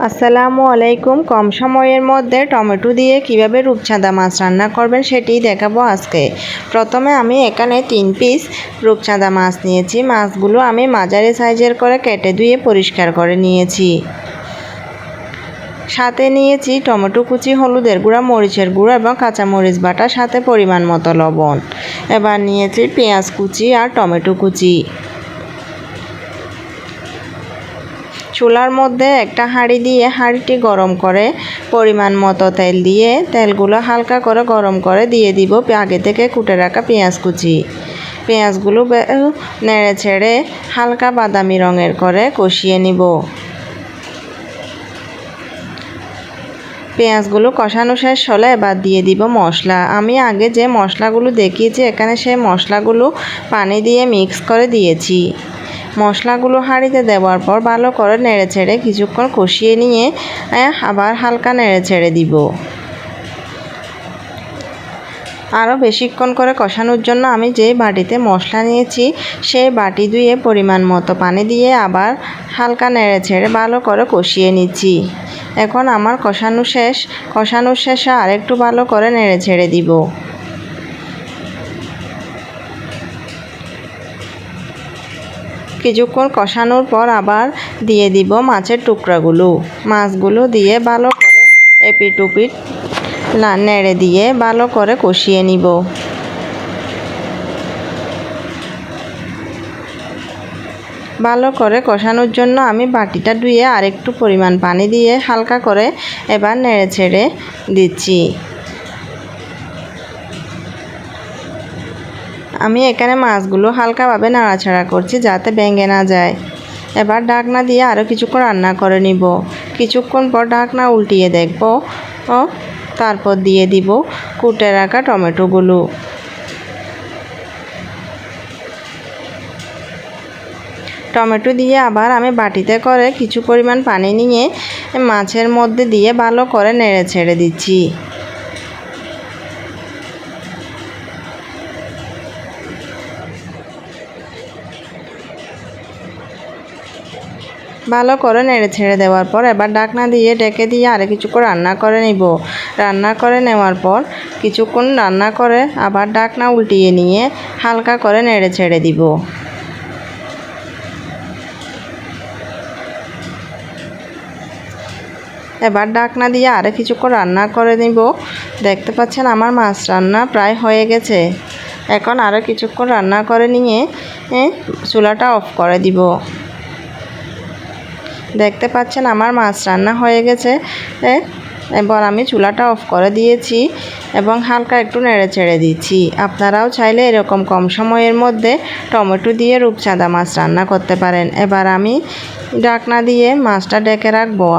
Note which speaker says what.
Speaker 1: আসসালামু আলাইকুম। কম সময়ের মধ্যে টমেটো দিয়ে কিভাবে রূপচাঁদা মাছ রান্না করবেন সেটি দেখাবো আজকে। প্রথমে আমি এখানে 3 পিস রূপচাঁদা মাছ নিয়েছি। মাছগুলো আমি মাঝারি সাইজের করে কেটে ধুয়ে পরিষ্কার করে নিয়েছি। সাথে নিয়েছি টমেটো কুচি, হলুদের গুঁড়া, মরিচের গুঁড়া এবং কাঁচামরিচ বাটা, সাথে পরিমাণ মতো লবণ। এবার নিয়েছি পেঁয়াজ কুচি আর টমেটো কুচি। চুলার মধ্যে একটা হাঁড়ি দিয়ে হাঁড়িটি গরম করে পরিমাণ মতো তেল দিয়ে তেলগুলো হালকা করে গরম করে দিয়ে দিব আগে থেকে কুটে রাখা পেঁয়াজ কুচি। পেঁয়াজগুলো নেড়ে ছেড়ে হালকা বাদামি রঙের করে কষিয়ে নিব। পেঁয়াজগুলো কষানো শেষ হলে এবার দিয়ে দিব মশলা। আমি আগে যে মশলাগুলো দেখিয়েছি এখানে সেই মশলাগুলো পানি দিয়ে মিক্স করে দিয়েছি। মশলাগুলো হাঁড়িতে দেওয়ার পর ভালো করে নেড়ে ছেড়ে কিছুক্ষণ কষিয়ে নিয়ে আবার হালকা নেড়ে ছেড়ে দিব। আরও বেশিক্ষণ করে কষানোর জন্য আমি যে বাটিতে মশলা নিয়েছি সেই বাটি ধুয়ে পরিমাণ মতো পানি দিয়ে আবার হালকা নেড়ে ছেড়ে ভালো করে কষিয়ে নিচ্ছি। এখন আমার কষানোর শেষে আরেকটু ভালো করে নেড়ে ছেড়ে দিব। কিছুক্ষণ কষানোর পর আবার দিয়ে দিব মাছের টুকরাগুলো। মাছগুলো দিয়ে ভালো করে এপিট ওপিট নেড়ে দিয়ে ভালো করে কষিয়ে নিব। ভালো করে কষানোর জন্য আমি বাটিটা ধুয়ে আরেকটু পরিমাণ পানি দিয়ে হালকা করে এবার নেড়ে ছেড়ে দিচ্ছি। আমি এখানে মাছগুলো হালকাভাবে নাড়াচাড়া করছি যাতে ভেঙে না যায়। এবার ঢাকনা দিয়ে আরও কিছুক্ষণ রান্না করে নিব। কিছুক্ষণ পর ঢাকনা উল্টিয়ে দেখব, তারপর দিয়ে দিব কুটে রাখা টমেটোগুলো। টমেটো দিয়ে আবার আমি বাটিতে করে কিছু পরিমাণ পানি নিয়ে মাছের মধ্যে দিয়ে ভালো করে নেড়ে ছেড়ে দিচ্ছি। ভালো করে নেড়ে ছেড়ে দেওয়ার পর এবার ঢাকনা দিয়ে ঢেকে দিয়ে আরও কিছুক্ষণ রান্না করে নিব। রান্না করে নেওয়ার পর কিছুক্ষণ রান্না করে আবার ঢাকনা উল্টিয়ে নিয়ে হালকা করে নেড়ে ছেড়ে দিব। এবার ঢাকনা দিয়ে আরও কিছুক্ষণ রান্না করে নিব। দেখতে পাচ্ছেন আমার মাছ রান্না প্রায় হয়ে গেছে। এখন আরও কিছুক্ষণ রান্না করে নিয়ে চুলাটা অফ করে দিব। দেখতে পাচ্ছেন আমার মাছ রান্না হয়ে গেছে। এবার আমি চুলাটা অফ করে দিয়েছি এবং হালকা একটু নেড়ে ছেড়ে দিচ্ছি। আপনারাও চাইলে এরকম কম সময়ের মধ্যে টমেটো দিয়ে রূপচাঁদা মাছ রান্না করতে পারেন। এবার আমি ঢাকনা দিয়ে মাছটা ঢেকে রাখবো।